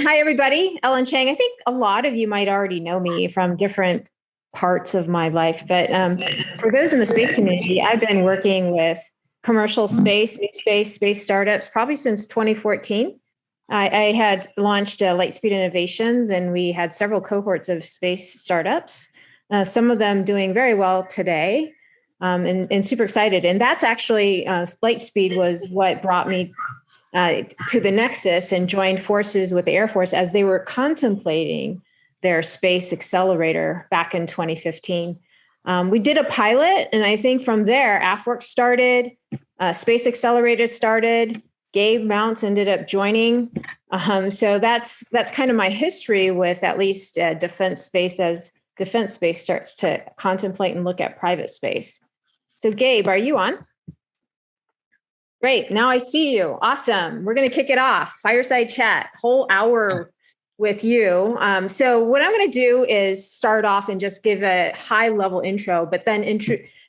hi, everybody. Ellen Chang. I think a lot of you might already know me from different parts of my life, but for those in the space community, I've been working with commercial space, new space startups, probably since 2014. I had launched Lightspeed Innovations, and we had several cohorts of space startups, some of them doing very well today, and super excited. And that's actually, Lightspeed was what brought me to the Nexus and joined forces with the Air Force as they were contemplating their space accelerator back in 2015. We did a pilot, and I think from there, AFRL started, Space Accelerator started, Gabe, Mounce ended up joining. So that's kind of my history with at least defense space as defense space starts to contemplate and look at private space. So Gabe, are you on? Great, now I see you. Awesome. We're going to kick it off. Fireside chat, whole hour with you. So what I'm going to do is start off and just give a high level intro, but then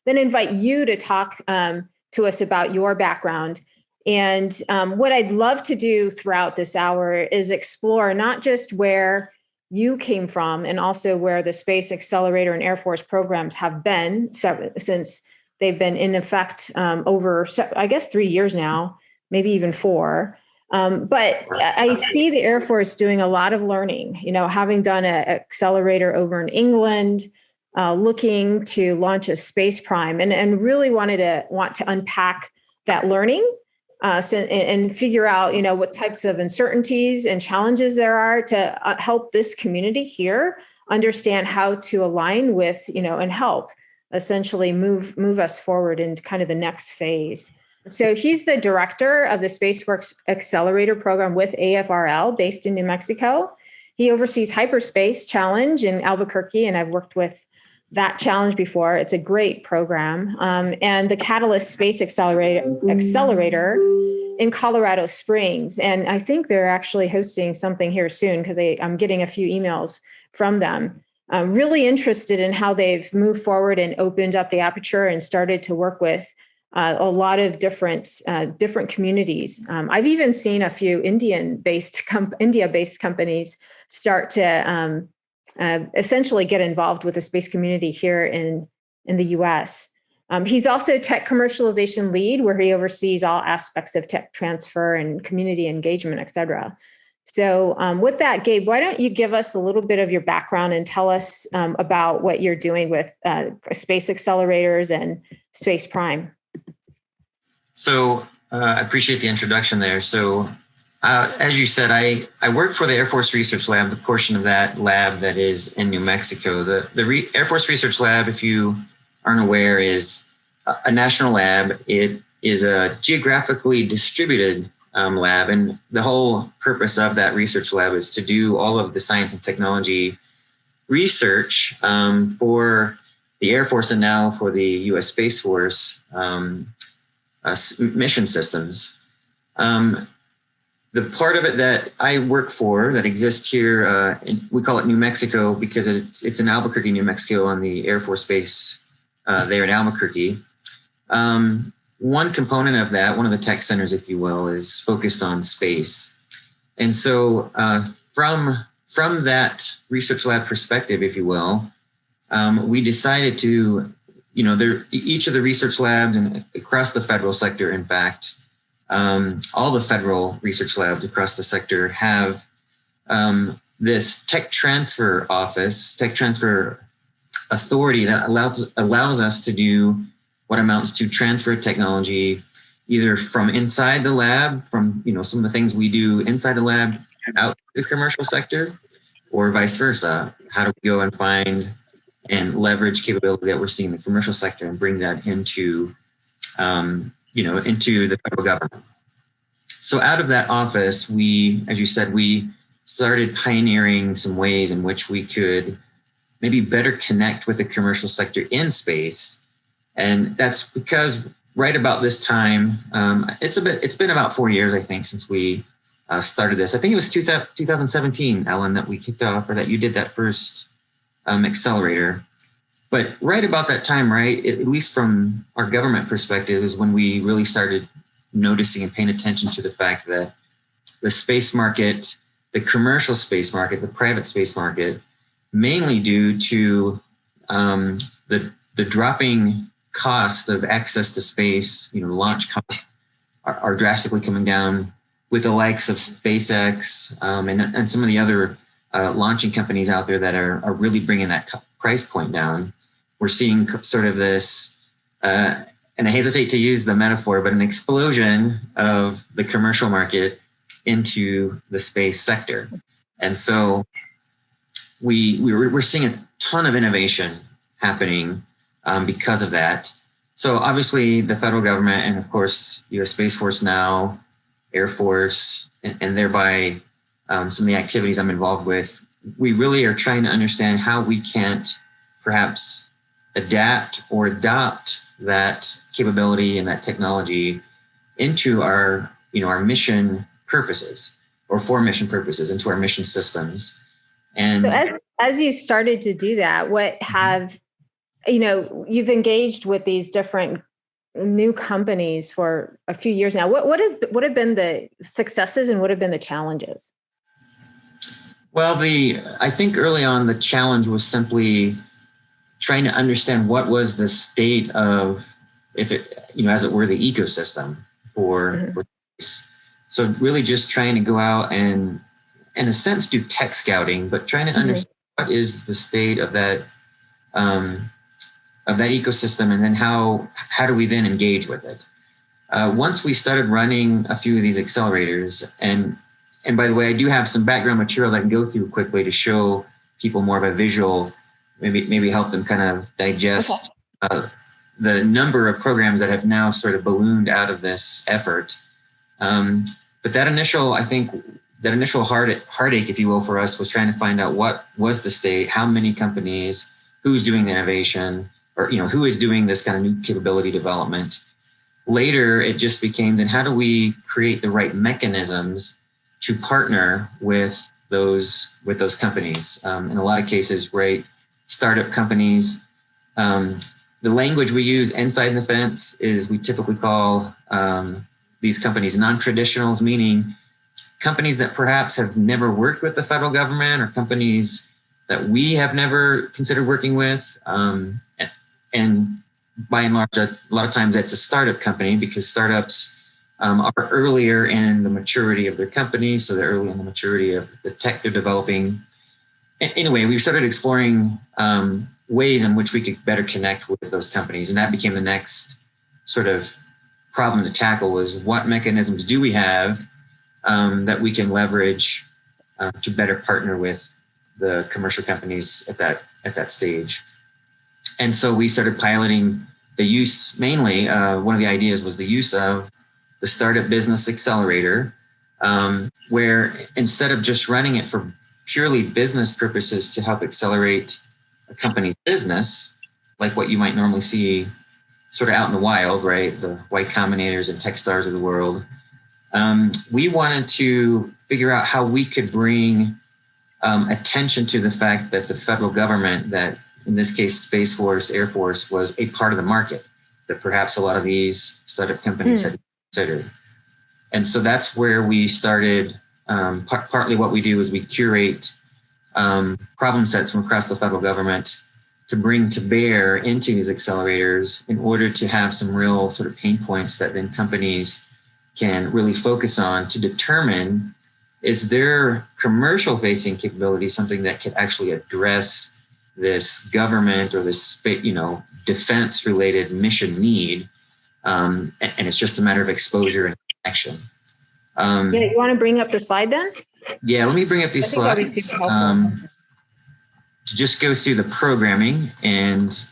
invite you to talk to us about your background. And what I'd love to do throughout this hour is explore not just where you came from and also where the Space Accelerator and Air Force programs have been since they've been in effect over, I guess, 3 years now, maybe even 4. But I see the Air Force doing a lot of learning, having done an accelerator over in England, looking to launch a space prime, and really want to unpack that learning and figure out, what types of uncertainties and challenges there are to help this community here understand how to align with, and help essentially move us forward into kind of the next phase. So he's the director of the SpaceWerx Accelerator program with AFRL based in New Mexico. He oversees HyperSpace Challenge in Albuquerque, and I've worked with that challenge before. It's a great program. And the Catalyst Space Accelerator in Colorado Springs. And I think they're actually hosting something here soon because I'm getting a few emails from them. I'm really interested in how they've moved forward and opened up the aperture and started to work with a lot of different communities. I've even seen a few India-based companies start to essentially get involved with the space community here in the US. He's also tech commercialization lead, where he oversees all aspects of tech transfer and community engagement, et cetera. So with that, Gabe, why don't you give us a little bit of your background and tell us about what you're doing with space accelerators and Space Prime? So I appreciate the introduction there. So as you said, I work for the Air Force Research Lab, the portion of that lab that is in New Mexico. The Air Force Research Lab, if you aren't aware, is a national lab. It is a geographically distributed lab, and the whole purpose of that research lab is to do all of the science and technology research for the Air Force and now for the U.S. Space Force mission systems. The part of it that I work for that exists here, we call it New Mexico because it's in Albuquerque, New Mexico, on the Air Force Base there in Albuquerque. One component of that, one of the tech centers, if you will, is focused on space. And so from that research lab perspective, if you will, we decided to, each of the research labs and across the federal sector, in fact, all the federal research labs across the sector have this tech transfer office, tech transfer authority that allows us to do what amounts to transfer technology, either from inside the lab, from some of the things we do inside the lab out to the commercial sector, or vice versa. How do we go and find and leverage capability that we're seeing in the commercial sector and bring that into into the federal government? So out of that office, as you said, we started pioneering some ways in which we could maybe better connect with the commercial sector in space. And that's because right about this time, it's been about 4 years, I think, since we started this. I think it was 2017, Ellen, that we kicked off, or that you did that first accelerator. But right about that time, right, at least from our government perspective, is when we really started noticing and paying attention to the fact that the space market, the commercial space market, the private space market, mainly due to the dropping cost of access to space. Launch costs are drastically coming down with the likes of SpaceX and some of the other launching companies out there that are really bringing that price point down. We're seeing sort of this, and I hesitate to use the metaphor, but an explosion of the commercial market into the space sector. And so we're seeing a ton of innovation happening because of that. So obviously the federal government and of course US Space Force now, Air Force, and thereby some of the activities I'm involved with, we really are trying to understand how we can't perhaps adapt or adopt that capability and that technology into our mission purposes, or for mission purposes, into our mission systems. And so as you started to do that, what have, you've engaged with these different new companies for a few years now. What have been the successes and what have been the challenges? Well, I think early on the challenge was simply trying to understand what was the state of, if it, as it were, the ecosystem for space. So really just trying to go out and, in a sense, do tech scouting, but trying to understand what is the state of that ecosystem, and then how do we then engage with it? Once we started running a few of these accelerators, and by the way, I do have some background material that I can go through quickly to show people more of a visual, maybe help them kind of digest the number of programs that have now sort of ballooned out of this effort. But that initial heartache, if you will, for us was trying to find out what was the state, how many companies, who's doing the innovation, or who is doing this kind of new capability development. Later, it just became, then how do we create the right mechanisms to partner with those companies? In a lot of cases, right, startup companies. The language we use inside the fence is we typically call these companies non-traditionals, meaning companies that perhaps have never worked with the federal government, or companies that we have never considered working with. And by and large, a lot of times that's a startup company, because startups are earlier in the maturity of their company. So they're early in the maturity of the tech they're developing. Anyway, we started exploring ways in which we could better connect with those companies. And that became the next sort of problem to tackle, was what mechanisms do we have that we can leverage to better partner with the commercial companies at that stage. And so we started piloting the use, mainly, one of the ideas was the use of the Startup Business Accelerator, where instead of just running it for purely business purposes to help accelerate a company's business, like what you might normally see sort of out in the wild, right? The Y Combinators and Techstars of the world. We wanted to figure out how we could bring attention to the fact that the federal government, that in this case, Space Force, Air Force, was a part of the market that perhaps a lot of these startup companies had considered. And so that's where we started. Partly what we do is we curate problem sets from across the federal government to bring to bear into these accelerators in order to have some real sort of pain points that then companies can really focus on to determine, is their commercial facing capability something that could actually address this government or this, defense related mission need. And it's just a matter of exposure and connection. You want to bring up the slide then? Yeah, let me bring up these slides to just go through the programming and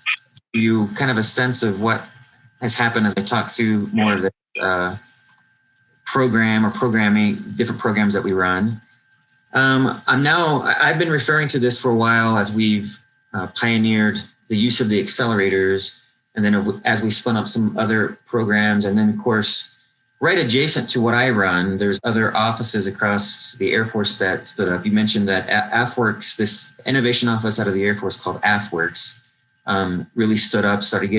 you kind of a sense of what has happened as I talk through more of the programming, different programs that we run. I've been referring to this for a while as we've pioneered the use of the accelerators, and then as we spun up some other programs, and then of course, right adjacent to what I run, there's other offices across the Air Force that stood up. You mentioned that AFWERX, this innovation office out of the Air Force called AFWERX, really stood up, started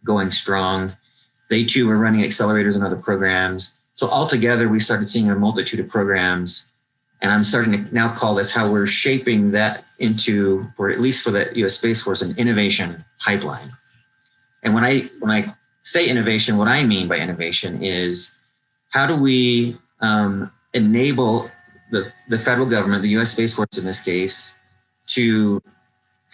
going strong. They too were running accelerators and other programs. So altogether, we started seeing a multitude of programs And I'm starting to now call this how we're shaping that into, or at least for the U.S. Space Force, an innovation pipeline. And when I say innovation, what I mean by innovation is how do we enable the federal government, the U.S. Space Force in this case, to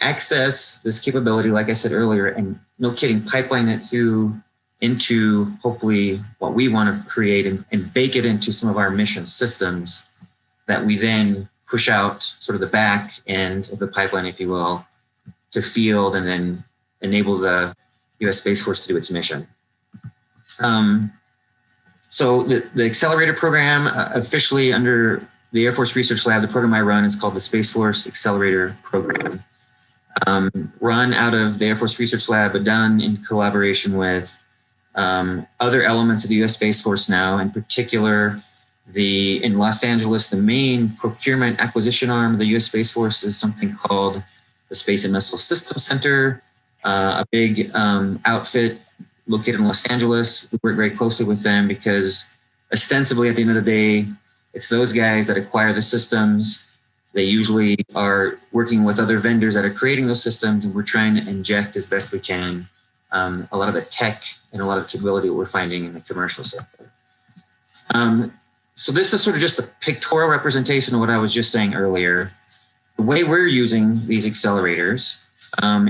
access this capability, like I said earlier, and no kidding, pipeline it through into hopefully what we want to create and bake it into some of our mission systems that we then push out sort of the back end of the pipeline, if you will, to field and then enable the U.S. Space Force to do its mission. So the Accelerator program, officially under the Air Force Research Lab, the program I run is called the SpaceWerx Accelerator program. Run out of the Air Force Research Lab, but done in collaboration with other elements of the U.S. Space Force now, in particular, in Los Angeles, the main procurement acquisition arm of the U.S. Space Force is something called the Space and Missile Systems Center, a big outfit located in Los Angeles. We work very closely with them because ostensibly at the end of the day, it's those guys that acquire the systems. They usually are working with other vendors that are creating those systems, and we're trying to inject as best we can a lot of the tech and a lot of the capability that we're finding in the commercial sector. So this is sort of just a pictorial representation of what I was just saying earlier. The way we're using these accelerators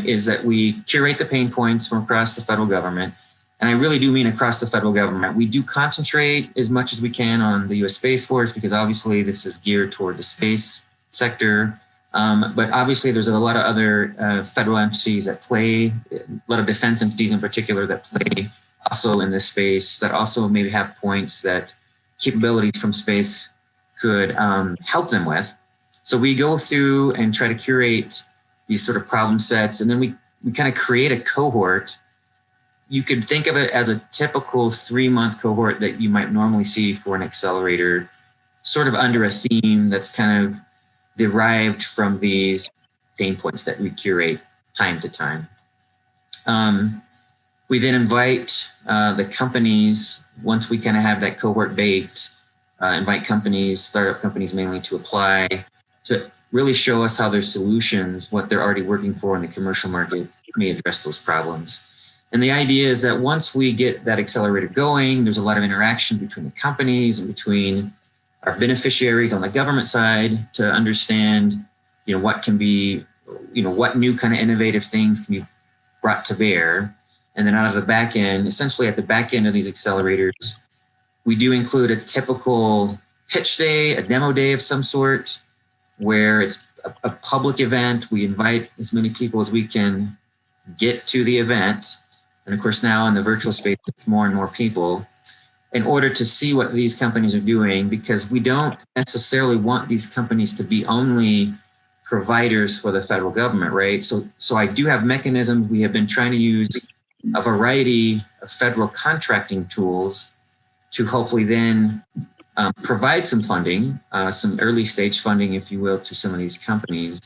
is that we curate the pain points from across the federal government. And I really do mean across the federal government. We do concentrate as much as we can on the U.S. Space Force because obviously this is geared toward the space sector. But obviously there's a lot of other federal entities that play, a lot of defense entities in particular that play also in this space that also maybe have points that capabilities from space could help them with. So we go through and try to curate these sort of problem sets, and then we kind of create a cohort. You could think of it as a typical 3-month cohort that you might normally see for an accelerator, sort of under a theme that's kind of derived from these pain points that we curate time to time. We then invite the companies, once we kind of have that cohort baked, invite companies, startup companies mainly, to apply to really show us how their solutions, what they're already working for in the commercial market, may address those problems. And the idea is that once we get that accelerator going, there's a lot of interaction between the companies and between our beneficiaries on the government side to understand, what can be, what new kind of innovative things can be brought to bear. And then out of the back end, essentially at the back end of these accelerators, we do include a typical pitch day, a demo day of some sort, where it's a public event. We invite as many people as we can get to the event. And of course, now in the virtual space, it's more and more people in order to see what these companies are doing, because we don't necessarily want these companies to be only providers for the federal government, right? So I do have mechanisms. We have been trying to use a variety of federal contracting tools to hopefully then provide some funding, some early stage funding, if you will, to some of these companies.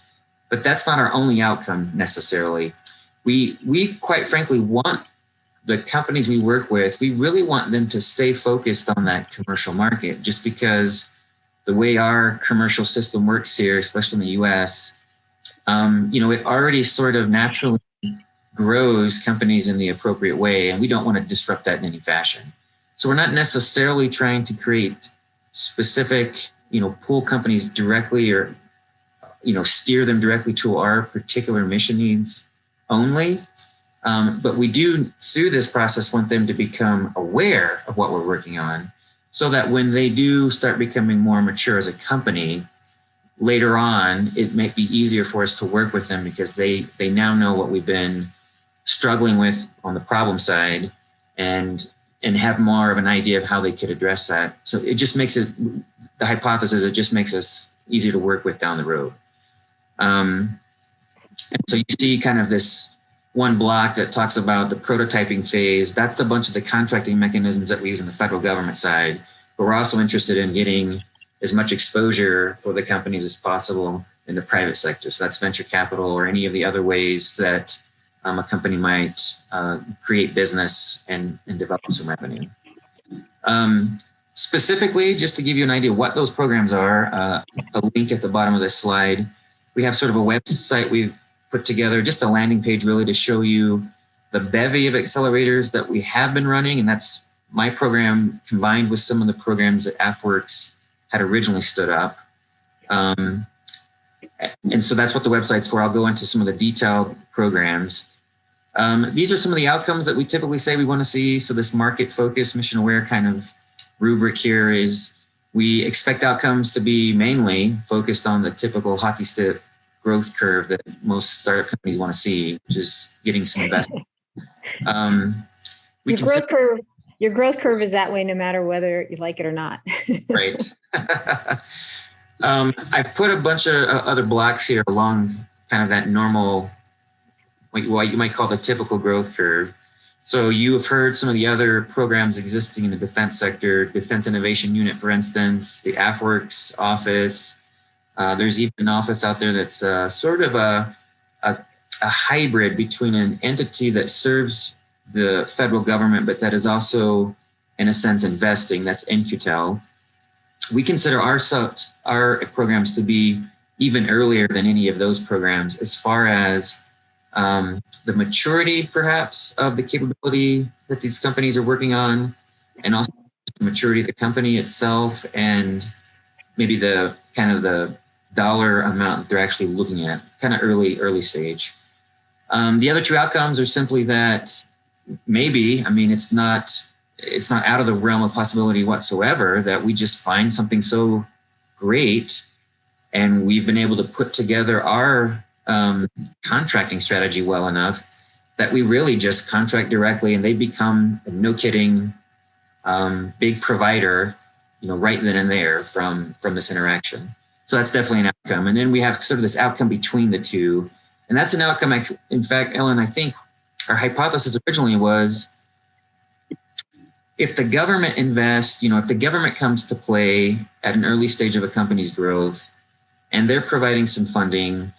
But that's not our only outcome necessarily. We quite frankly want the companies we work with, we really want them to stay focused on that commercial market, just because the way our commercial system works here, especially in the US, it already sort of naturally grows companies in the appropriate way, and we don't want to disrupt that in any fashion. So we're not necessarily trying to create specific, pull companies directly or, steer them directly to our particular mission needs only. But we do, through this process, want them to become aware of what we're working on so that when they do start becoming more mature as a company, later on, it might be easier for us to work with them because they now know what we've been struggling with on the problem side and have more of an idea of how they could address that. So it just makes it, the hypothesis, it just makes us easier to work with down the road. And so you see kind of this one block that talks about the prototyping phase. That's a bunch of the contracting mechanisms that we use in the federal government side, but we're also interested in getting as much exposure for the companies as possible in the private sector. So that's venture capital or any of the other ways that a company might create business and develop some revenue. Specifically, just to give you an idea what those programs are, a link at the bottom of this slide. We have sort of a website we've put together, just a landing page really to show you the bevy of accelerators that we have been running. And that's my program combined with some of the programs that AFRL had originally stood up. And so that's what the website's for. I'll go into some of the detailed programs. These are some of the outcomes that we typically say we want to see. So this market focus, mission aware kind of rubric here is we expect outcomes to be mainly focused on the typical hockey stick growth curve that most startup companies want to see, which is getting some investment. Your growth curve is that way no matter whether you like it or not. Right. I've put a bunch of other blocks here along kind of that normal, what you might call the typical growth curve. So you have heard some of the other programs existing in the defense sector, Defense Innovation Unit, for instance, the AFRL office. There's even an office out there that's sort of a hybrid between an entity that serves the federal government, but that is also, in a sense, investing. That's NQTEL. We consider our programs to be even earlier than any of those programs as far as the maturity, perhaps, of the capability that these companies are working on, and also the maturity of the company itself, and maybe the kind of the dollar amount that they're actually looking at, kind of early stage. The other two outcomes are simply that maybe, I mean, it's not out of the realm of possibility whatsoever that we just find something so great, and we've been able to put together our contracting strategy well enough that we really just contract directly, and they become, no kidding, big provider, right then and there from this interaction. So that's definitely an outcome. And then we have sort of this outcome between the two, and that's an outcome. In fact, Ellen, I think our hypothesis originally was, if the government invests, if the government comes to play at an early stage of a company's growth, and they're providing some funding,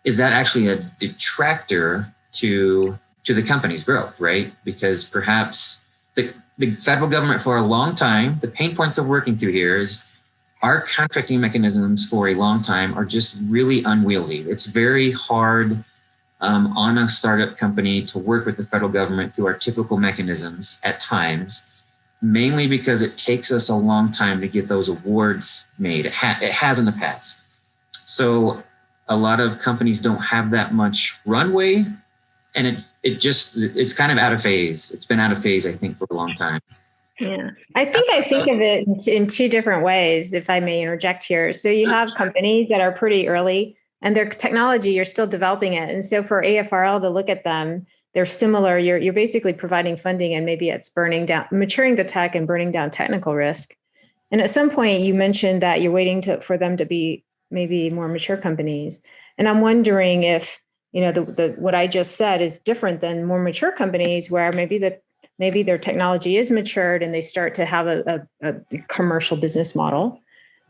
is that actually a detractor to the company's growth, right? Because perhaps the federal government for a long time, the pain points that we're working through here is our contracting mechanisms for a long time are just really unwieldy. It's very hard on a startup company to work with the federal government through our typical mechanisms at times, mainly because it takes us a long time to get those awards made. It has in the past. So a lot of companies don't have that much runway, and it's kind of out of phase. It's been out of phase, I think, for a long time. Yeah, I think of it in two different ways, if I may interject here. So you have companies that are pretty early, and their technology, you're still developing it. And so for AFRL to look at them, they're similar. You're basically providing funding, and maybe it's maturing the tech and burning down technical risk. And at some point, you mentioned that you're waiting for them to be maybe more mature companies. And I'm wondering if, what I just said is different than more mature companies, where maybe their technology is matured and they start to have a commercial business model.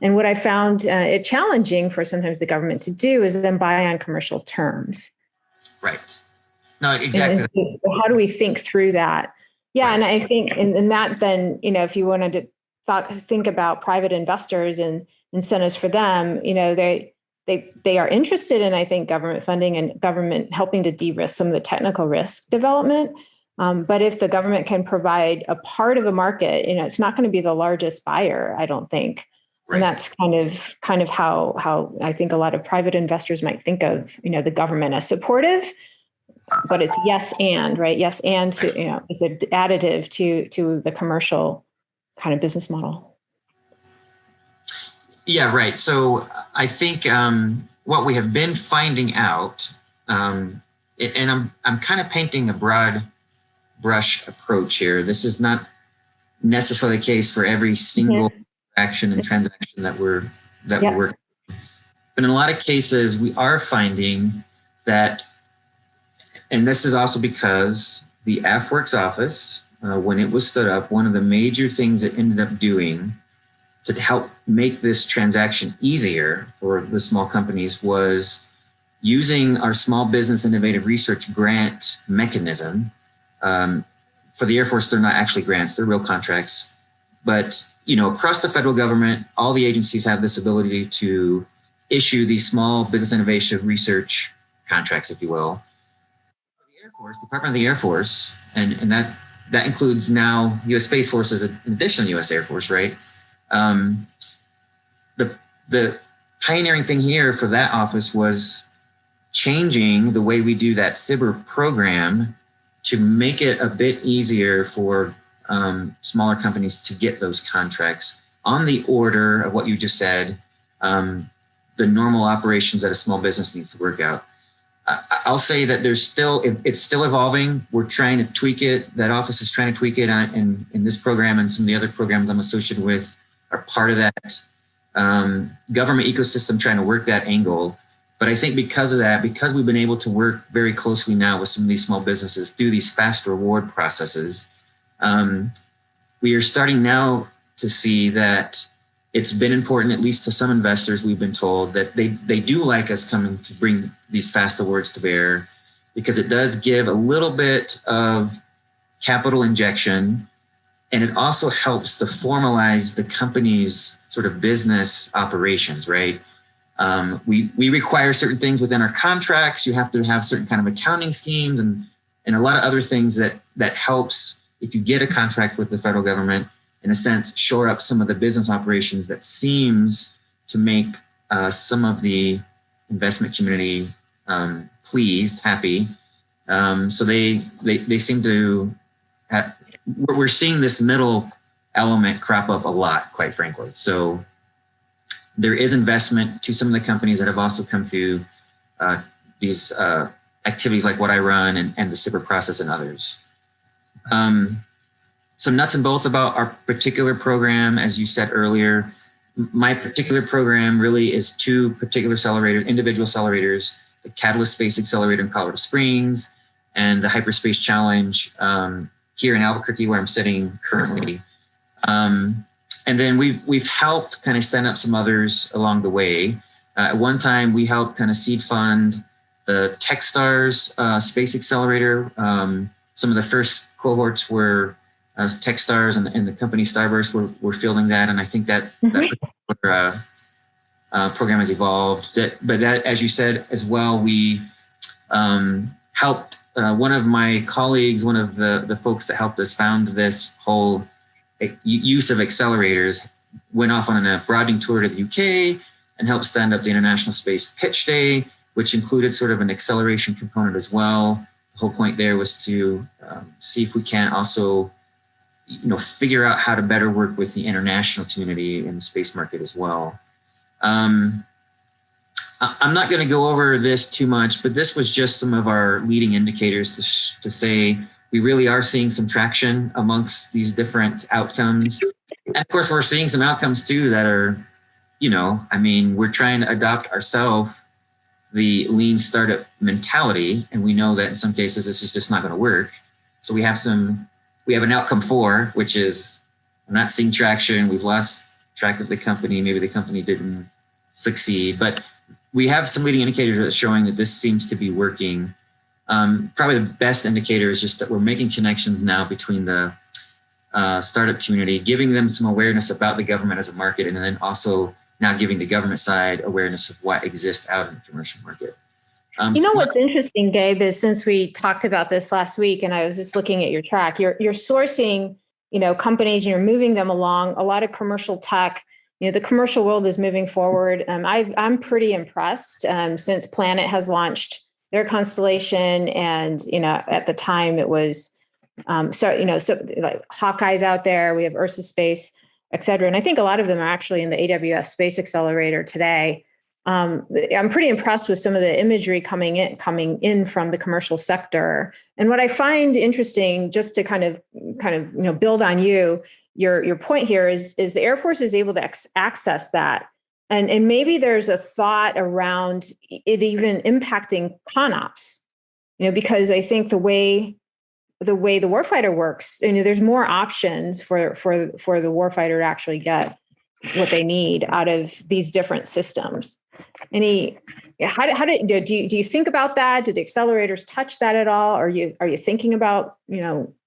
And what I found it challenging for sometimes the government to do is then buy on commercial terms. Right. No, exactly. And so how do we think through that? Yeah, right. And I think in that then, if you wanted to think about private investors and incentives for them, they are interested in, I think, government funding and government helping to de-risk some of the technical risk development. But if the government can provide a part of a market, it's not going to be the largest buyer, I don't think. Right. And that's kind of how I think a lot of private investors might think of, the government as supportive, but it's yes and, right? Yes and to, it's an additive to the commercial kind of business model. Yeah, right. So I think what we have been finding out, and I'm kind of painting a broad brush approach here. This is not necessarily the case for every single action and transaction that we're working. But in a lot of cases, we are finding that, and this is also because the AFRL office, when it was stood up, one of the major things it ended up doing to help make this transaction easier for the small companies was using our Small Business Innovative Research grant mechanism. For the Air Force, they're not actually grants, they're real contracts. But across the federal government, all the agencies have this ability to issue these small business innovation research contracts, if you will. The Air Force, Department of the Air Force, and that includes now U.S. Space Force as an additional U.S. Air Force, right? The pioneering thing here for that office was changing the way we do that SBIR program to make it a bit easier for smaller companies to get those contracts on the order of what you just said, the normal operations that a small business needs to work out. I'll say that it's still evolving. We're trying to tweak it. That office is trying to tweak it in this program, and some of the other programs I'm associated with are part of that government ecosystem trying to work that angle. But I think because of that, because we've been able to work very closely now with some of these small businesses through these fast reward processes, we are starting now to see that it's been important, at least to some investors, we've been told that they do like us coming to bring these fast awards to bear, because it does give a little bit of capital injection, and it also helps to formalize the company's sort of business operations, right? We require certain things within our contracts. You have to have certain kind of accounting schemes and a lot of other things that helps, if you get a contract with the federal government, in a sense, shore up some of the business operations that seems to make some of the investment community pleased, happy. So they seem to have, we're seeing this middle element crop up a lot, quite frankly. So there is investment to some of the companies that have also come through these activities like what I run and the SBIR process and others. Some nuts and bolts about our particular program, as you said earlier. My particular program really is two particular individual accelerators, the Catalyst Space Accelerator in Colorado Springs and the HyperSpace Challenge here in Albuquerque, where I'm sitting currently. And then we've helped kind of stand up some others along the way. At one time, we helped kind of seed fund the TechStars Space Accelerator. Some of the first cohorts were TechStars and the company Starburst were fielding that, and I think that particular program has evolved. But that, as you said as well, we helped one of my colleagues, one of the folks that helped us found this whole use of accelerators, went off on a broadening tour to the UK and helped stand up the International Space Pitch Day, which included sort of an acceleration component as well. The whole point there was to see if we can also, figure out how to better work with the international community in the space market as well. I'm not going to go over this too much, but this was just some of our leading indicators to say we really are seeing some traction amongst these different outcomes. And of course, we're seeing some outcomes too that are, we're trying to adopt ourselves the lean startup mentality. And we know that in some cases, this is just not going to work. So we have an outcome 4, which is I'm not seeing traction. We've lost track of the company. Maybe the company didn't succeed, but we have some leading indicators that are showing that this seems to be working. Probably the best indicator is just that we're making connections now between the startup community, giving them some awareness about the government as a market, and then also now giving the government side awareness of what exists out in the commercial market. What's interesting, Gabe, is since we talked about this last week, and I was just looking at your track, you're sourcing, companies, and you're moving them along. A lot of commercial tech, the commercial world is moving forward. I'm pretty impressed since Planet has launched their constellation, and at the time it was like Hawkeye's out there. We have Ursa Space, et cetera, and I think a lot of them are actually in the AWS Space Accelerator today. I'm pretty impressed with some of the imagery coming in from the commercial sector. And what I find interesting, just to kind of build on your point here, is the Air Force is able to access that, and maybe there's a thought around it even impacting ConOps, because I think the way the warfighter works, there's more options for the warfighter to actually get what they need out of these different systems. Do you think about that? Do the accelerators touch that at all? Are you thinking about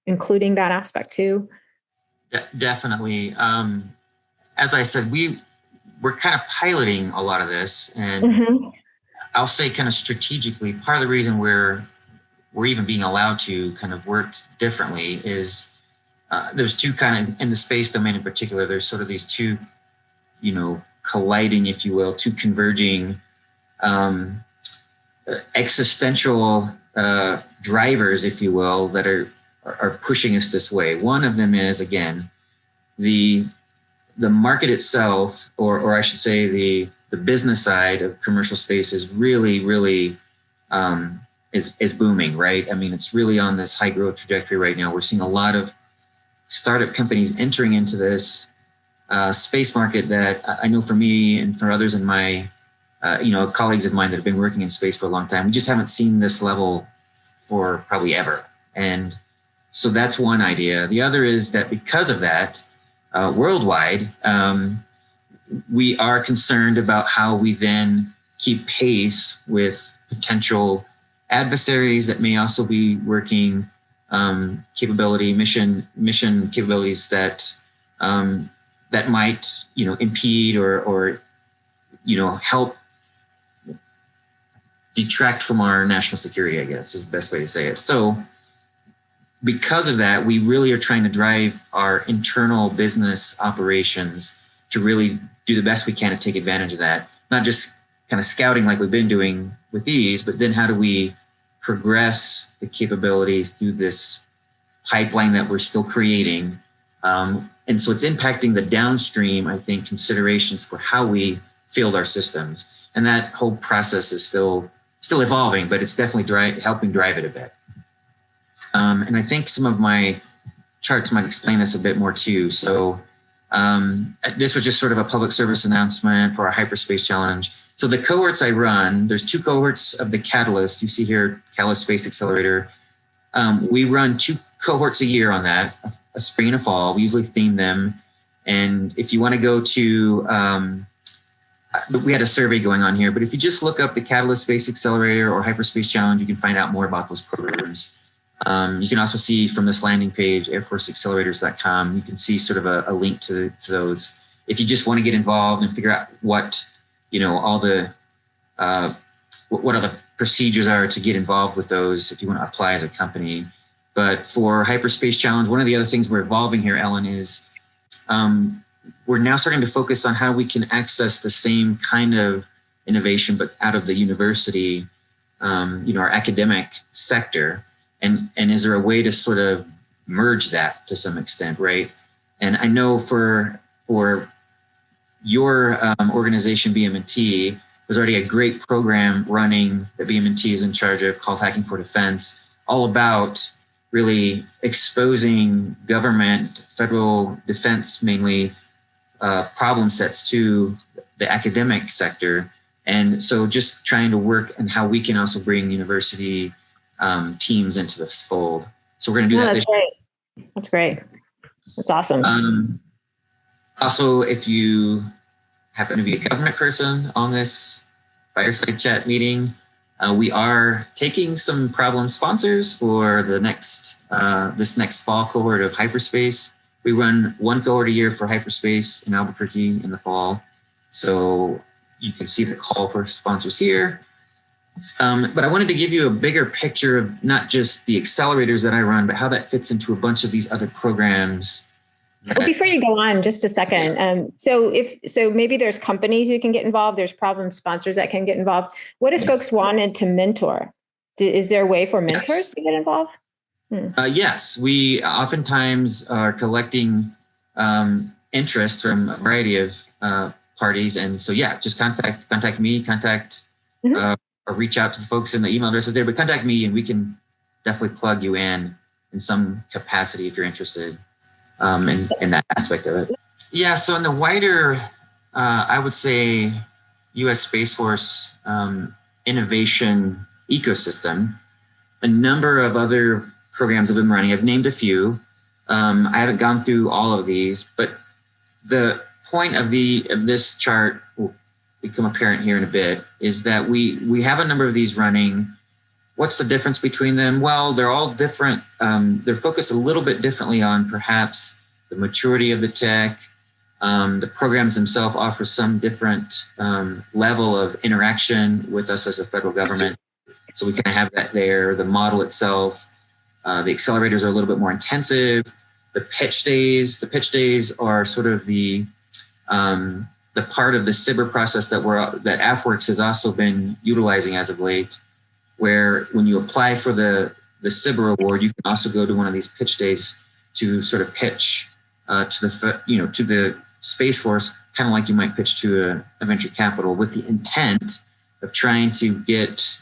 including that aspect too? Definitely. as I said, we're kind of piloting a lot of this, and I'll say kind of strategically, part of the reason we're even being allowed to kind of work differently is there's two kind of, in the space domain in particular, there's sort of these two, colliding, if you will, two converging existential drivers, if you will, that are pushing us this way. One of them is, again, the market itself, or I should say the business side of commercial space is really, really is booming, right? I mean, it's really on this high growth trajectory right now. We're seeing a lot of startup companies entering into this space market that I know for me and for others in my, colleagues of mine that have been working in space for a long time, we just haven't seen this level for probably ever. And so that's one idea. The other is that because of that, worldwide, we are concerned about how we then keep pace with potential adversaries that may also be working mission capabilities that that might impede or help detract from our national security, I guess is the best way to say it. So because of that, we really are trying to drive our internal business operations to really do the best we can to take advantage of that. Not just kind of scouting like we've been doing with these, but then how do we progress the capability through this pipeline that we're still creating? And so it's impacting the downstream, I think, considerations for how we field our systems. And that whole process is still evolving, but it's definitely helping drive it a bit. And I think some of my charts might explain this a bit more too. So this was just sort of a public service announcement for our HyperSpace challenge. So the cohorts I run, there's 2 cohorts of the Catalyst. You see here, Catalyst Space Accelerator. We run 2 cohorts a year on that, a spring and a fall. We usually theme them. And if you want to go to, we had a survey going on here, but if you just look up the Catalyst Space Accelerator or HyperSpace Challenge, you can find out more about those programs. You can also see from this landing page, airforceaccelerators.com, you can see sort of a link to those. If you just want to get involved and figure out what, all the, what are the procedures are to get involved with those if you want to apply as a company. But for HyperSpace Challenge, one of the other things we're evolving here, Ellen, is we're now starting to focus on how we can access the same kind of innovation, but out of the university, our academic sector. And is there a way to sort of merge that to some extent, right? And I know for your organization, BMNT, there's already a great program running that BMNT is in charge of called Hacking for Defense, all about really exposing government, federal defense mainly, problem sets to the academic sector. And so just trying to work on how we can also bring university teams into this fold. So we're going to do that this year. That's great. That's awesome. Also, if you happen to be a government person on this Fireside Chat meeting, we are taking some problem sponsors for the next this next fall cohort of HyperSpace. We run 1 cohort a year for HyperSpace in Albuquerque in the fall. So you can see the call for sponsors here. But I wanted to give you a bigger picture of not just the accelerators that I run, but how that fits into a bunch of these other programs. Well, before you go on, just a second. So maybe there's companies who can get involved. There's problem sponsors that can get involved. What if folks wanted to mentor? Is there a way for mentors to get involved? Yes, we oftentimes are collecting interest from a variety of parties. And so, just contact me, or reach out to the folks in the email addresses there, but contact me and we can definitely plug you in some capacity if you're interested in that aspect of it. Yeah, so in the wider, I would say, U.S. Space Force innovation ecosystem, a number of other programs have been running. I've named a few. I haven't gone through all of these, but the point of this chart will become apparent here in a bit, is that we have a number of these running. What's the difference between them? Well, they're all different. They're focused a little bit differently on perhaps the maturity of the tech, The programs themselves offer some different level of interaction with us as a federal government. So we kind of have that there. The model itself, the accelerators are a little bit more intensive. The pitch days are sort of the part of the SBIR process that AFRL has also been utilizing as of late, where when you apply for the SBIR award, you can also go to one of these pitch days to sort of pitch to the Space Force, kind of like you might pitch to a venture capital, with the intent of trying to get,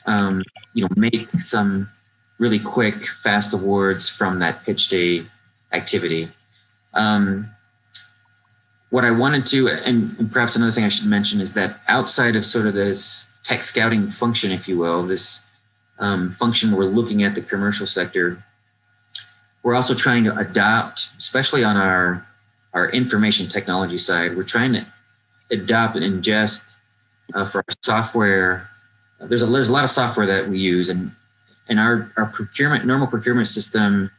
make some really quick, fast awards from that pitch day activity. What I wanted to, and perhaps another thing I should mention, is that outside of sort of this tech scouting function, if you will, this function where we're looking at the commercial sector, we're also trying to adopt, especially on our information technology side, we're trying to adopt and ingest for our software. There's a lot of software that we use, and our normal procurement system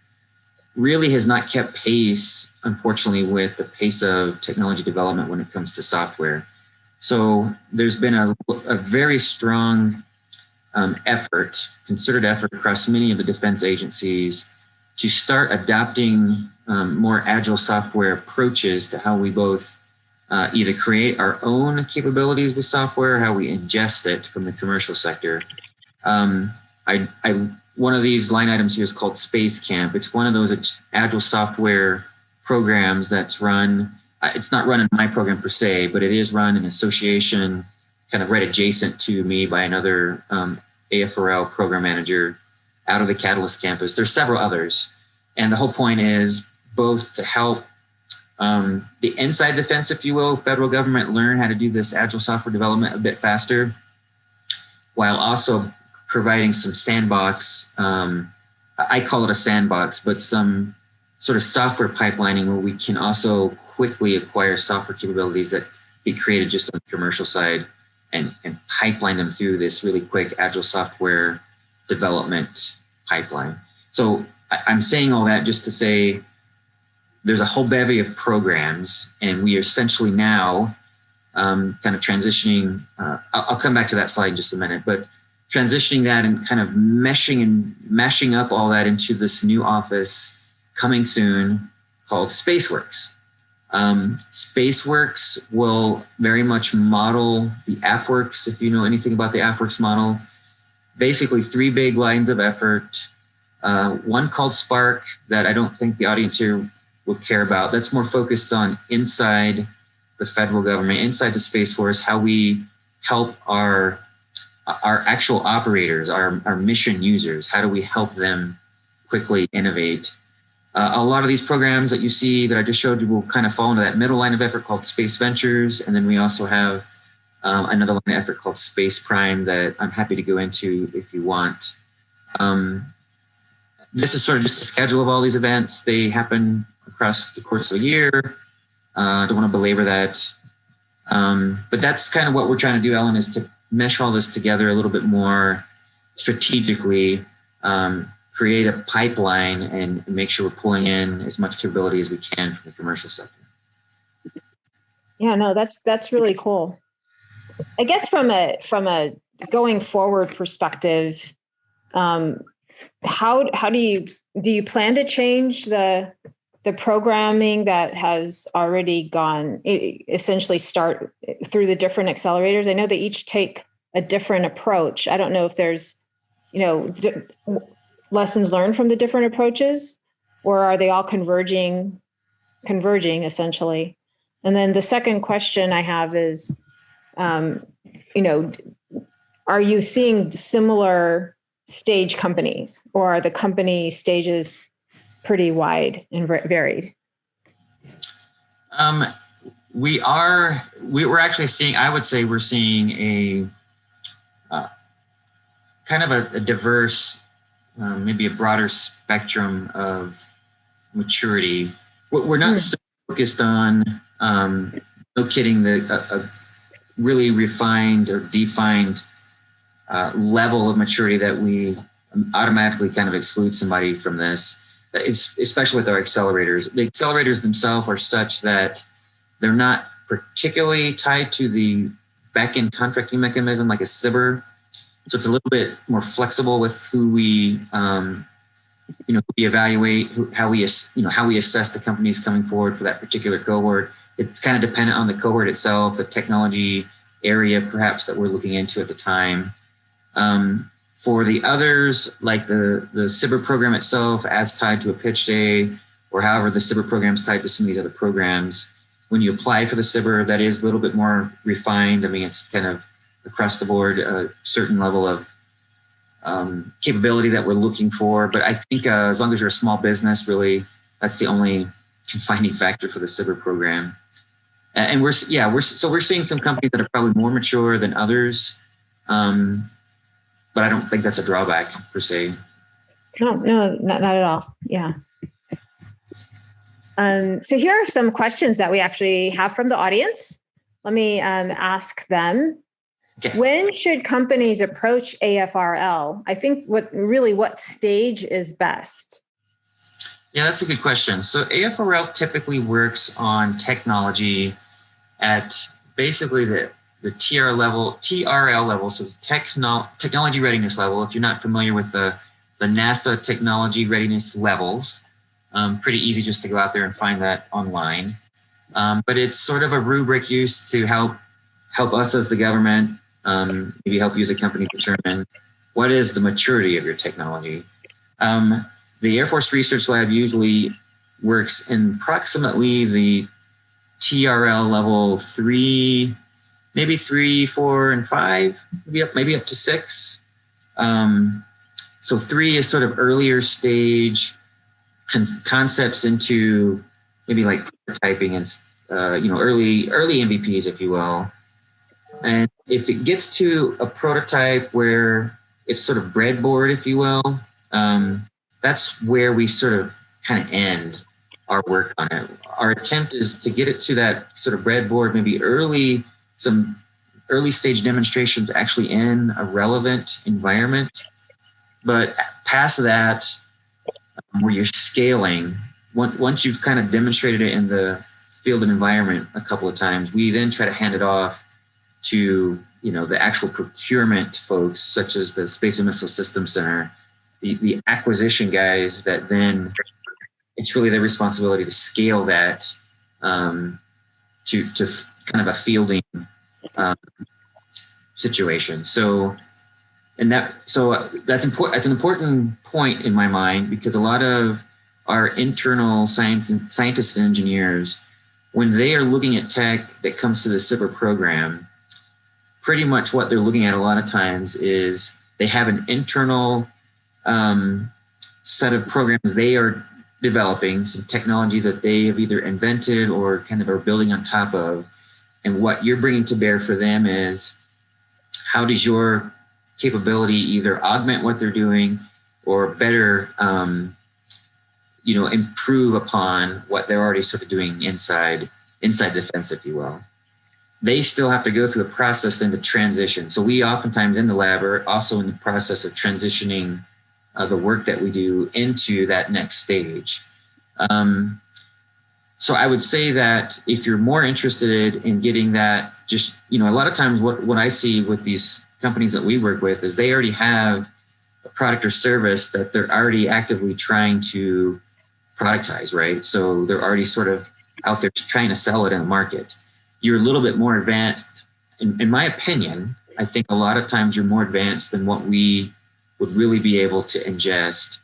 really has not kept pace, unfortunately, with the pace of technology development when it comes to software. So there's been a very strong concerted effort across many of the defense agencies to start adopting more agile software approaches to how we both either create our own capabilities with software, how we ingest it from the commercial sector. One of these line items here is called Space Camp. It's one of those agile software programs that's run. It's not run in my program per se, but it is run in association, kind of right adjacent to me by another AFRL program manager out of the Catalyst campus. There's several others. And the whole point is both to help the inside defense, if you will, federal government learn how to do this agile software development a bit faster, while also providing some sandbox. I call it a sandbox, but some sort of software pipelining where we can also quickly acquire software capabilities that get created just on the commercial side and pipeline them through this really quick agile software development pipeline. So I'm saying all that just to say there's a whole bevy of programs, and we are essentially now kind of transitioning. I'll come back to that slide in just a minute, but transitioning that and kind of meshing up all that into this new office coming soon called SpaceWerx. SpaceWerx will very much model the AFWERX, if you know anything about the AFWERX model. Basically 3 big lines of effort. One called Spark that I don't think the audience here would care about. That's more focused on inside the federal government, inside the Space Force, how we help our actual operators, our mission users. How do we help them quickly innovate? A lot of these programs that you see that I just showed you will kind of fall into that middle line of effort called Space Ventures. And then we also have another line of effort called Space Prime that I'm happy to go into if you want. This is sort of just a schedule of all these events. They happen across the course of a year. I don't want to belabor that. But that's kind of what we're trying to do, Ellen, is to mesh all this together a little bit more strategically, create a pipeline and make sure we're pulling in as much capability as we can from the commercial sector. Yeah, no, that's really cool. I guess from a going forward perspective, how do you plan to change the programming that has already gone, essentially start through the different accelerators? I know they each take a different approach. I don't know if there's, lessons learned from the different approaches, or are they all converging essentially? And then the second question I have is, are you seeing similar stage companies, or are the company stages pretty wide and varied? We're actually seeing, I would say we're seeing a kind of a diverse, maybe a broader spectrum of maturity. We're not so focused on, no kidding, a really refined or defined level of maturity that we automatically kind of exclude somebody from this. It's, especially with our accelerators. The accelerators themselves are such that They're not particularly tied to the back-end contracting mechanism like a SBIR. So it's a little bit more flexible with who we, who we evaluate, how we assess the companies coming forward for that particular cohort. It's kind of dependent on the cohort itself, the technology area perhaps that we're looking into at the time. For the others, like the SBIR program itself, as tied to a pitch day, or however the SBIR program is tied to some of these other programs, when you apply for the SBIR, that is a little bit more refined. I mean, it's kind of across the board, a certain level of capability that we're looking for. But I think as long as you're a small business, really, that's the only confining factor for the SBIR program. And we're seeing some companies that are probably more mature than others, but I don't think that's a drawback per se. No, not at all. Yeah. So here are some questions that we actually have from the audience. Let me ask them. Okay. When should companies approach AFRL? I think what stage is best? Yeah, that's a good question. So AFRL typically works on technology at basically the TRL level, so the technology readiness level. If you're not familiar with the NASA technology readiness levels, pretty easy just to go out there and find that online. But it's sort of a rubric used to help us as the government, maybe help you as a company determine what is the maturity of your technology. The Air Force Research Lab usually works in approximately the TRL level 3, maybe 3, 4, and 5, maybe up to 6. So 3 is sort of earlier stage concepts into maybe like prototyping and early MVPs, if you will. And if it gets to a prototype where it's sort of breadboard, if you will, that's where we sort of kind of end our work on it. Our attempt is to get it to that sort of breadboard, maybe some early stage demonstrations actually in a relevant environment. But past that, where you're scaling, once you've kind of demonstrated it in the field and environment a couple of times, we then try to hand it off to the actual procurement folks, such as the Space and Missile Systems Center, the acquisition guys that then it's really their responsibility to scale that to kind of a fielding situation. So that's important. That's an important point in my mind, because a lot of our internal scientists and engineers, when they are looking at tech that comes to the SBIR program, pretty much what they're looking at a lot of times is they have an internal set of programs they are developing, some technology that they have either invented or kind of are building on top of. And what you're bringing to bear for them is, how does your capability either augment what they're doing or better, improve upon what they're already sort of doing inside defense, if you will. They still have to go through a process then to transition. So we oftentimes in the lab are also in the process of transitioning the work that we do into that next stage. So I would say that if you're more interested in getting that, just, a lot of times what I see with these companies that we work with is they already have a product or service that they're already actively trying to productize, right? So they're already sort of out there trying to sell it in the market. You're a little bit more advanced. In my opinion, I think a lot of times you're more advanced than what we would really be able to ingest.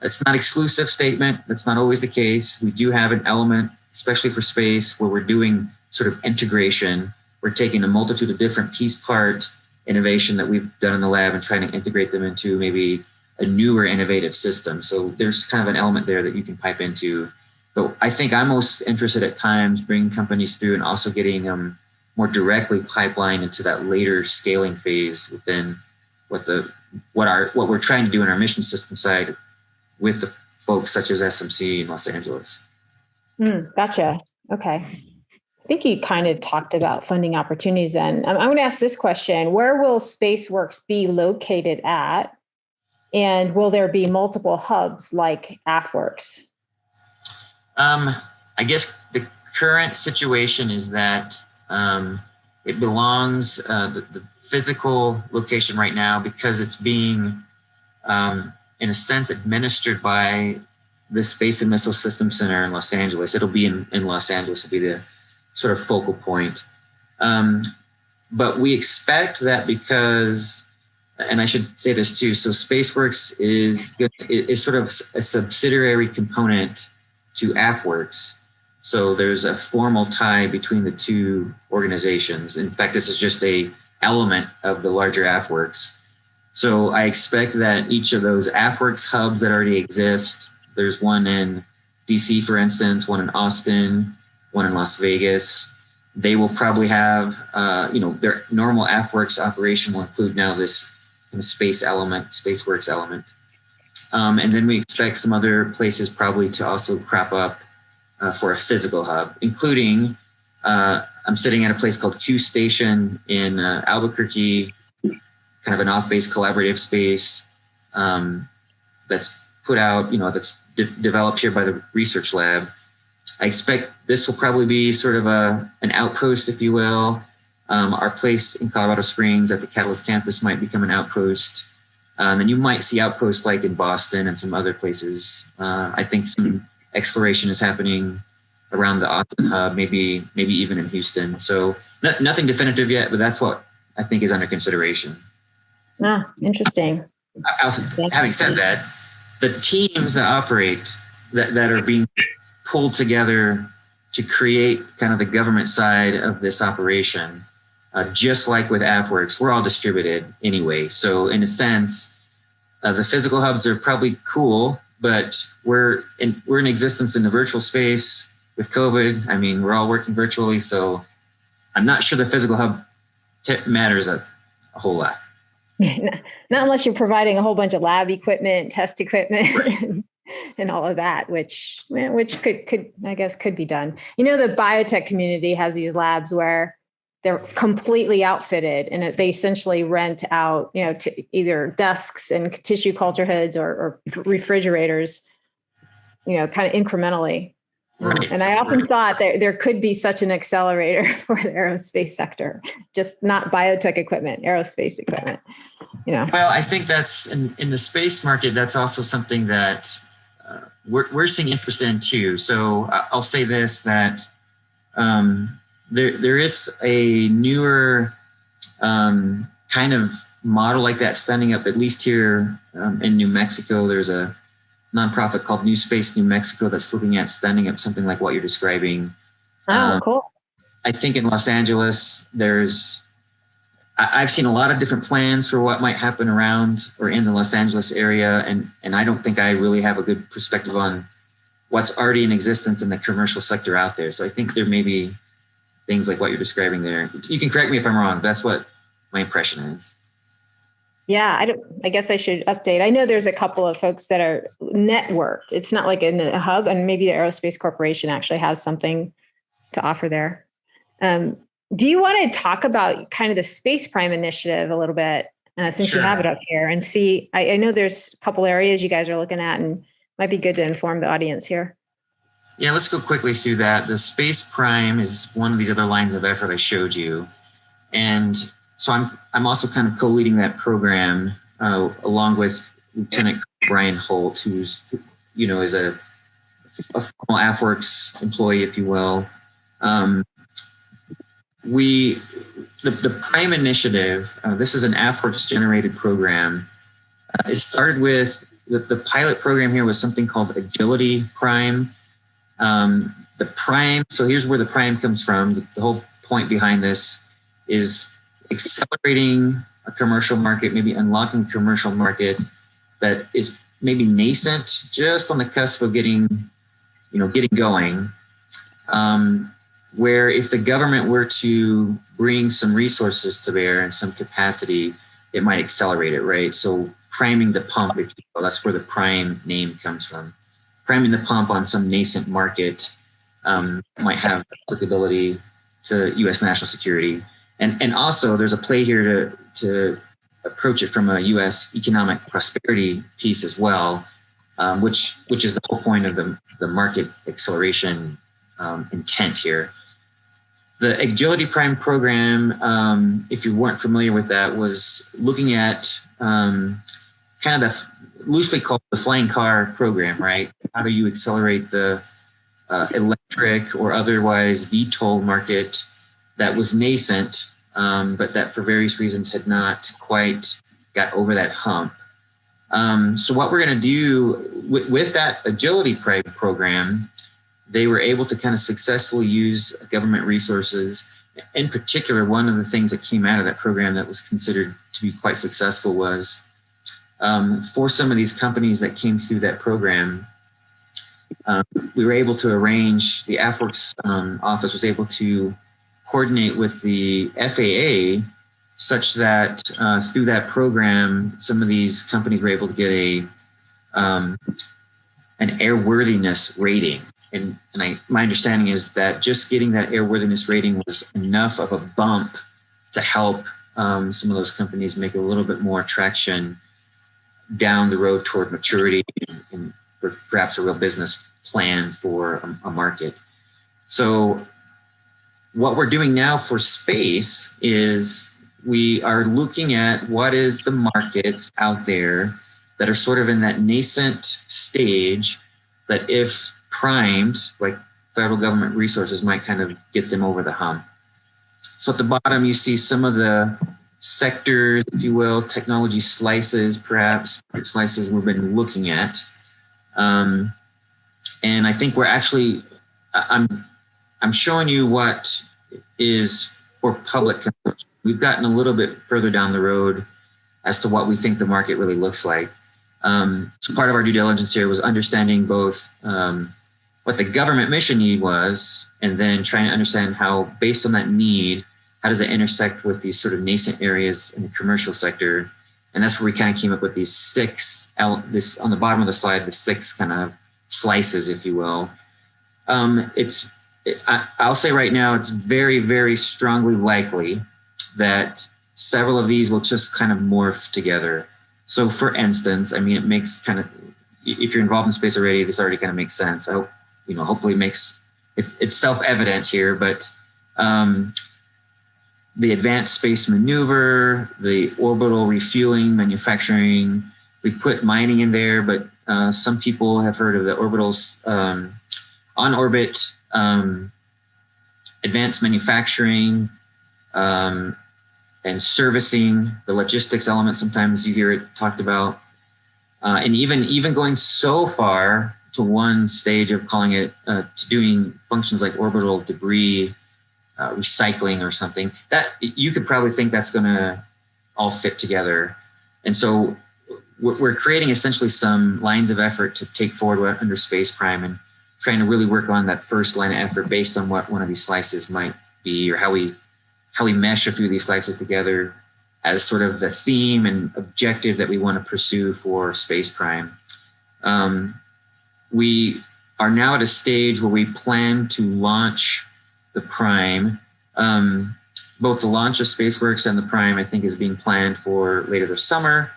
It's not an exclusive statement. That's not always the case. We do have an element, especially for space, where we're doing sort of integration. We're taking a multitude of different piece part innovation that we've done in the lab and trying to integrate them into maybe a newer innovative system. So there's kind of an element there that you can pipe into. So I think I'm most interested at times bringing companies through and also getting them more directly pipeline into that later scaling phase within what we're trying to do in our mission system side with the folks such as SMC in Los Angeles. Gotcha. Okay. I think you kind of talked about funding opportunities then. I'm going to ask this question. Where will SpaceWerx be located at? And will there be multiple hubs like AFWorks? I guess the current situation is that it belongs, the physical location right now, because it's being, in a sense, administered by the Space and Missile Systems Center in Los Angeles. It'll be in Los Angeles, will be the sort of focal point. But we expect that because, and I should say this too, so SpaceWerx is sort of a subsidiary component to AFWERX. So there's a formal tie between the two organizations. In fact, this is just a element of the larger AFWERX. So I expect that each of those AFWERX hubs that already exist, there's one in DC, for instance, one in Austin, one in Las Vegas. They will probably have, their normal AFWERX operation will include now this space element, SpaceWerx element. And then we expect some other places probably to also crop up for a physical hub, including, I'm sitting at a place called Q Station in Albuquerque, kind of an off-base collaborative space that's put out, that's developed here by the research lab. I expect this will probably be sort of an outpost, if you will. Our place in Colorado Springs at the Catalyst campus might become an outpost. And then you might see outposts like in Boston and some other places. I think some exploration is happening around the Austin hub, maybe even in Houston. So nothing definitive yet, but that's what I think is under consideration. Ah, interesting. Having said that, the teams that operate, that are being pulled together to create kind of the government side of this operation, just like with AFWERX, we're all distributed anyway. So in a sense, the physical hubs are probably cool, but we're in existence in the virtual space with COVID. I mean, we're all working virtually, so I'm not sure the physical hub matters a whole lot. Not unless you're providing a whole bunch of lab equipment, test equipment, right. and all of that, which could I guess could be done. The biotech community has these labs where they're completely outfitted, and they essentially rent out, to either desks and tissue culture hoods or refrigerators, kind of incrementally. Right. And I often thought that there could be such an accelerator for the aerospace sector, just not biotech equipment, aerospace equipment. Well, I think that's in the space market. That's also something that we're seeing interest in too. So I'll say this, that there is a newer kind of model like that standing up, at least here in New Mexico. There's a nonprofit called New Space New Mexico that's looking at standing up something like what you're describing. Oh, cool. I think in Los Angeles, I've seen a lot of different plans for what might happen around or in the Los Angeles area. And I don't think I really have a good perspective on what's already in existence in the commercial sector out there. So I think there may be things like what you're describing there. You can correct me if I'm wrong, but that's what my impression is. Yeah, I guess I should update. I know there's a couple of folks that are networked. It's not like in a hub, and maybe the Aerospace Corporation actually has something to offer there. Do you want to talk about kind of the Space Prime initiative a little bit, since Sure. you have it up here, and see? I know there's a couple areas you guys are looking at, and might be good to inform the audience here. Yeah, let's go quickly through that. The Space Prime is one of these other lines of effort I showed you, and so I'm also kind of co-leading that program along with Lieutenant Brian Holt, who's is a formal AFWERX employee, if you will. The Prime Initiative. This is an AFWERX generated program. It started with the pilot program here was something called Agility Prime. The Prime. So here's where the Prime comes from. The whole point behind this is accelerating a commercial market, maybe unlocking a commercial market that is maybe nascent, just on the cusp of getting going. Where if the government were to bring some resources to bear and some capacity, it might accelerate it, right? So priming the pump, if you will, that's where the Prime name comes from. Priming the pump on some nascent market might have applicability to U.S. national security. And also there's a play here to approach it from a U.S. economic prosperity piece as well, which is the whole point of the market acceleration intent here. The Agility Prime program, if you weren't familiar with that, was looking at kind of the loosely called the flying car program, right? How do you accelerate the electric or otherwise VTOL market that was nascent, but that for various reasons had not quite got over that hump. So what we're going to do with that Agility Prime program, they were able to kind of successfully use government resources. In particular, one of the things that came out of that program that was considered to be quite successful was for some of these companies that came through that program, we were able to arrange, the AFRL office was able to coordinate with the FAA such that through that program, some of these companies were able to get an airworthiness rating. And my understanding is that just getting that airworthiness rating was enough of a bump to help some of those companies make a little bit more traction down the road toward maturity and perhaps a real business plan for a market. So what we're doing now for space is we are looking at what is the markets out there that are sort of in that nascent stage that if primed, like federal government resources might kind of get them over the hump. So at the bottom, you see some of the sectors, if you will, technology slices, perhaps slices we've been looking at. And I think we're actually, I'm showing you what is for public consumption. We've gotten a little bit further down the road as to what we think the market really looks like. So part of our due diligence here was understanding both what the government mission need was, and then trying to understand how, based on that need, how does it intersect with these sort of nascent areas in the commercial sector? And that's where we kind of came up with these six, this on the bottom of the slide, the six kind of slices, if you will. I'll say right now, it's very, very strongly likely that several of these will just kind of morph together. So for instance, I mean, it makes kind of, if you're involved in space already, this already kind of makes sense. I hope, hopefully it's self-evident here, but the advanced space maneuver, the orbital refueling, manufacturing, we put mining in there, but some people have heard of the orbitals on orbit, advanced manufacturing, and servicing, the logistics element, sometimes you hear it talked about, and even going so far to one stage of calling it to doing functions like orbital debris recycling or something, that you could probably think that's going to all fit together. And so we're creating essentially some lines of effort to take forward under Space Prime and trying to really work on that first line of effort based on what one of these slices might be, or how we mesh a few of these slices together as sort of the theme and objective that we want to pursue for Space Prime. We are now at a stage where we plan to launch the Prime. Both the launch of SpaceWerx and the Prime, I think, is being planned for later this summer.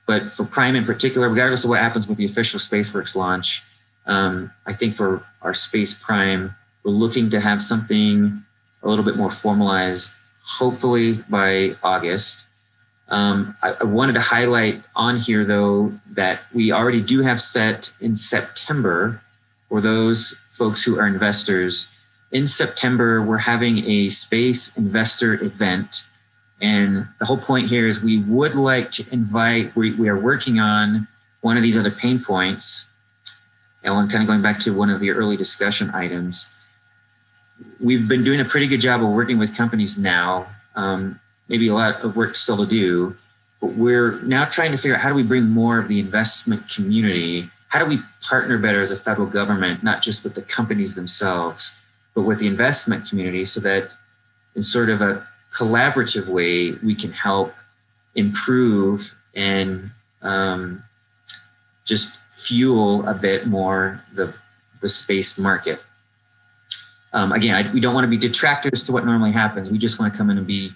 But for Prime in particular, regardless of what happens with the official SpaceWerx launch, I think for our Space Prime, we're looking to have something a little bit more formalized, hopefully by August. I wanted to highlight on here, though, that we already do have set in September for those folks who are investors. In September, we're having a space investor event. And the whole point here is we would like to invite, we are working on one of these other pain points. And I'm kind of going back to one of the early discussion items. We've been doing a pretty good job of working with companies now, maybe a lot of work still to do, but we're now trying to figure out how do we bring more of the investment community, how do we partner better as a federal government, not just with the companies themselves, but with the investment community, so that in sort of a collaborative way, we can help improve and just fuel a bit more the space market. Again, we don't want to be detractors to what normally happens. We just want to come in and be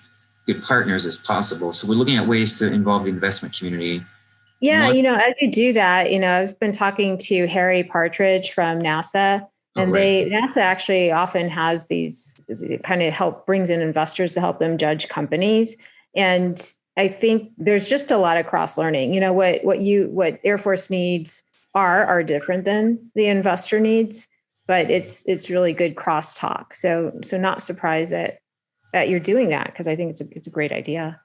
good partners as possible. So we're looking at ways to involve the investment community. Yeah, as you do that, I've been talking to Harry Partridge from NASA, And right. NASA actually often has these kind of brings in investors to help them judge companies. And I think there's just a lot of cross learning. You know, what Air Force needs are different than the investor needs, but it's really good crosstalk. So not surprised that you're doing that, because I think it's a great idea.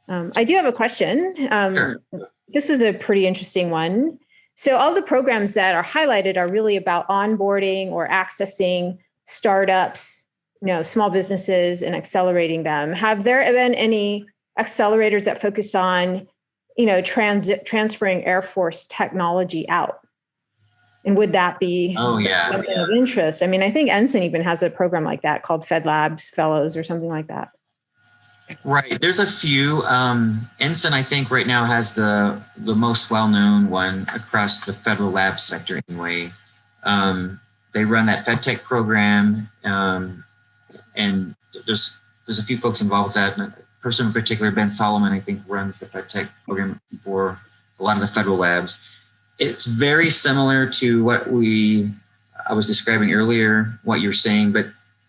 I do have a question. Sure. This was a pretty interesting one. So all the programs that are highlighted are really about onboarding or accessing startups, small businesses, and accelerating them. Have there been any accelerators that focus on, transferring Air Force technology out? And would that be something of interest? I mean, I think Ensign even has a program like that called Fed Labs Fellows or something like that. Right. There's a few. Ensign, I think, right now has the most well-known one across the federal lab sector anyway. They run that FedTech program, and there's a few folks involved with that. And a person in particular, Ben Solomon, I think, runs the FedTech program for a lot of the federal labs. It's very similar to what I was describing earlier, what you're saying, but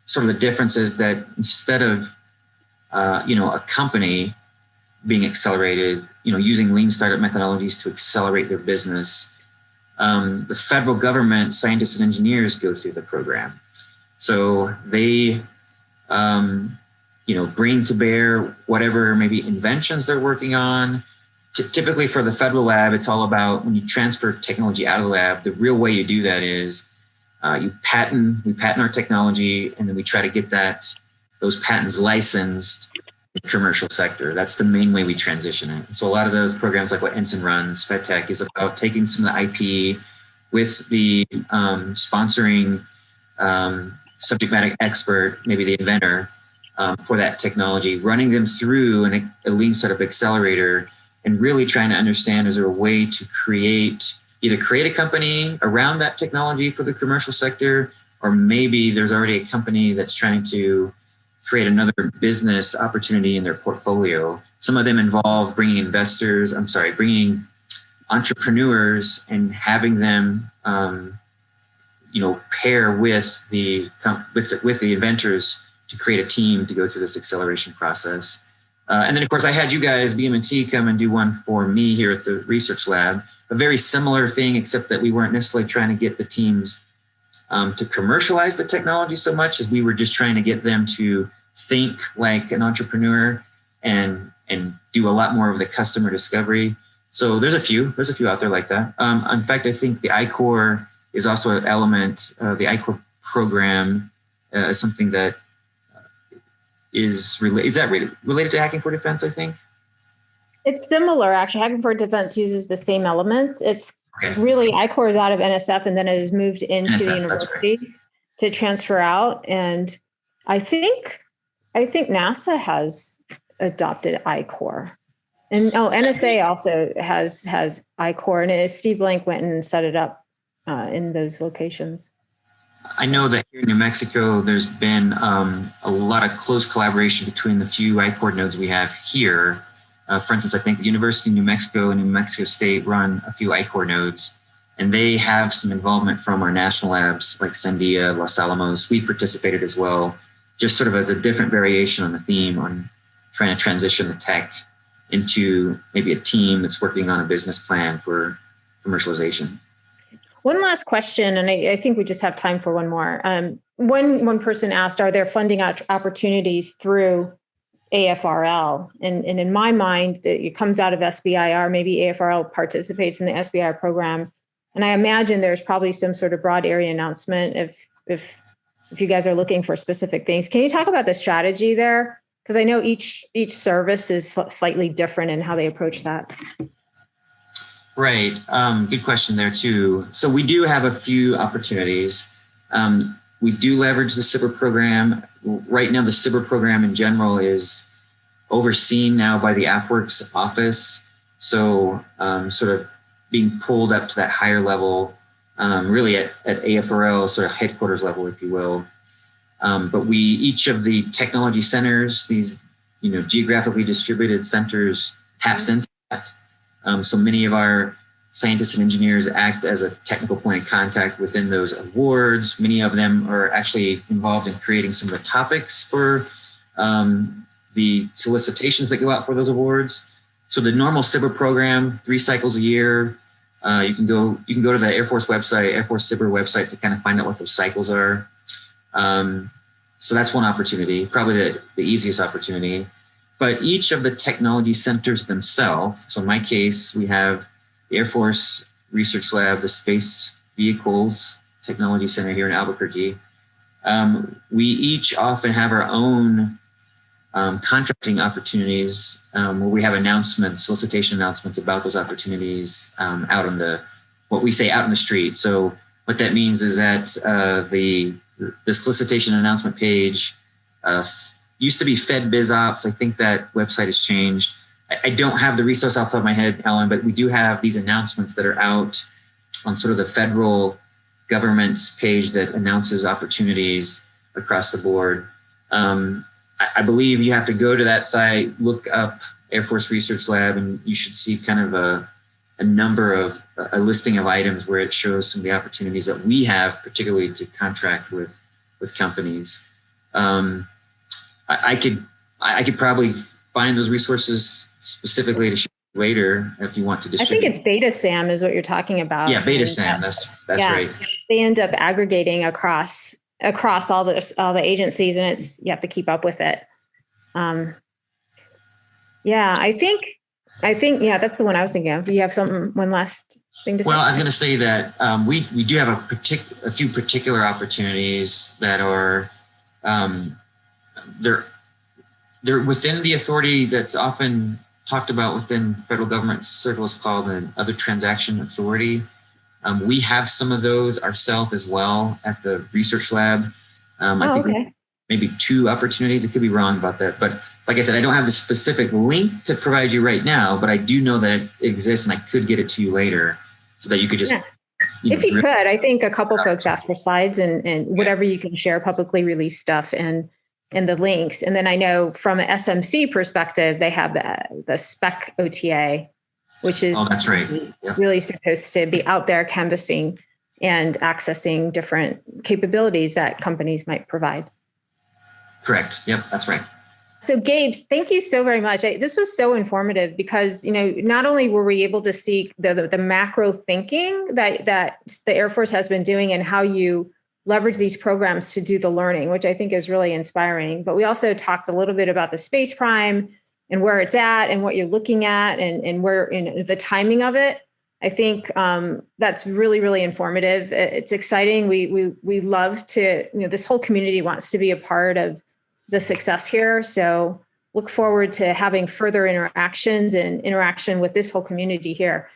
sort of the difference is that instead of a company being accelerated, using lean startup methodologies to accelerate their business, the federal government scientists and engineers go through the program. So they, bring to bear whatever maybe inventions they're working on. Typically for the federal lab, it's all about when you transfer technology out of the lab, the real way you do that is we patent our technology, and then we try to get those patents licensed in the commercial sector. That's the main way we transition it. So a lot of those programs, like what Ensign runs, FedTech, is about taking some of the IP with the sponsoring subject matter expert, maybe the inventor, for that technology, running them through a lean startup accelerator, and really trying to understand, is there a way to either create a company around that technology for the commercial sector, or maybe there's already a company that's trying to create another business opportunity in their portfolio. Some of them involve bringing entrepreneurs and having them, pair with the inventors to create a team to go through this acceleration process. And then, of course, I had you guys, BMNT, come and do one for me here at the research lab. A very similar thing, except that we weren't necessarily trying to get the teams to commercialize the technology so much as we were just trying to get them to think like an entrepreneur and do a lot more of the customer discovery. So there's a few out there like that. In fact, I think the I-Corps is also an element. The I-Corps program is something that is related to Hacking for Defense, I think? It's similar, actually. Hacking for Defense uses the same elements. It's really, I-Corps is out of NSF, and then it has moved into the universities to transfer out. And I think NASA has adopted I-Corps. And NSA also has I-Corps, and Steve Blank went and set it up in those locations. I know that here in New Mexico, there's been a lot of close collaboration between the few I-Corps nodes we have here. For instance, I think the University of New Mexico and New Mexico State run a few I-Corps nodes, and they have some involvement from our national labs like Sandia, Los Alamos. We participated as well, just sort of as a different variation on the theme on trying to transition the tech into maybe a team that's working on a business plan for commercialization. One last question, and I think we just have time for one more. One person asked, are there funding opportunities through AFRL? And in my mind, it comes out of SBIR. Maybe AFRL participates in the SBIR program. And I imagine there's probably some sort of broad area announcement if you guys are looking for specific things. Can you talk about the strategy there? Because I know each service is slightly different in how they approach that. Right. Good question there too. So we do have a few opportunities. We do leverage the SBIR program. Right now, the SBIR program in general is overseen now by the AFWERX office. So sort of being pulled up to that higher level, really at AFRL, sort of headquarters level, if you will. But each of the technology centers, these geographically distributed centers, taps into that. So many of our scientists and engineers act as a technical point of contact within those awards. Many of them are actually involved in creating some of the topics for the solicitations that go out for those awards. So the normal SBIR program, 3 cycles a year. You can go to the Air Force website, Air Force SBIR website, to kind of find out what those cycles are. So that's one opportunity, probably the easiest opportunity. But each of the technology centers themselves, so in my case, we have the Air Force Research Lab, the Space Vehicles Technology Center here in Albuquerque. We each often have our own contracting opportunities where we have announcements, solicitation announcements about those opportunities out on what we say out in the street. So what that means is that the solicitation announcement page used to be Fed BizOps. I think that website has changed. I don't have the resource off the top of my head, Ellen, but we do have these announcements that are out on sort of the federal government's page that announces opportunities across the board. I believe you have to go to that site, look up Air Force Research Lab, and you should see kind of a listing of items where it shows some of the opportunities that we have, particularly to contract with companies. I could probably find those resources specifically to share later if you want to distribute. I think it's Beta SAM is what you're talking about. Yeah, Beta SAM. That's right. They end up aggregating across all the agencies, and you have to keep up with it. I think that's the one I was thinking of. Do you have one last thing to say? Well, I was going to say that we do have a few particular opportunities that are they're within the authority that's often talked about within federal government circles called an other transaction authority. We have some of those ourselves as well at the research lab. I think maybe 2 opportunities. I could be wrong about that. But like I said, I don't have the specific link to provide you right now, but I do know that it exists and I could get it to you later so that you could just... If you could, I think a couple folks asked for slides and whatever you can share, publicly released stuff and the links. And then I know from an SMC perspective, they have the spec OTA, which is that's right. Really supposed to be out there canvassing and accessing different capabilities that companies might provide. Correct. Yep, that's right. So Gabe, thank you so very much. This was so informative because, not only were we able to see the macro thinking that the Air Force has been doing and how you leverage these programs to do the learning, which I think is really inspiring, but we also talked a little bit about the space prime and where it's at and what you're looking at and where the timing of it. I think that's really, really informative. It's exciting. We love to, this whole community wants to be a part of the success here. So look forward to having further interactions and interaction with this whole community here.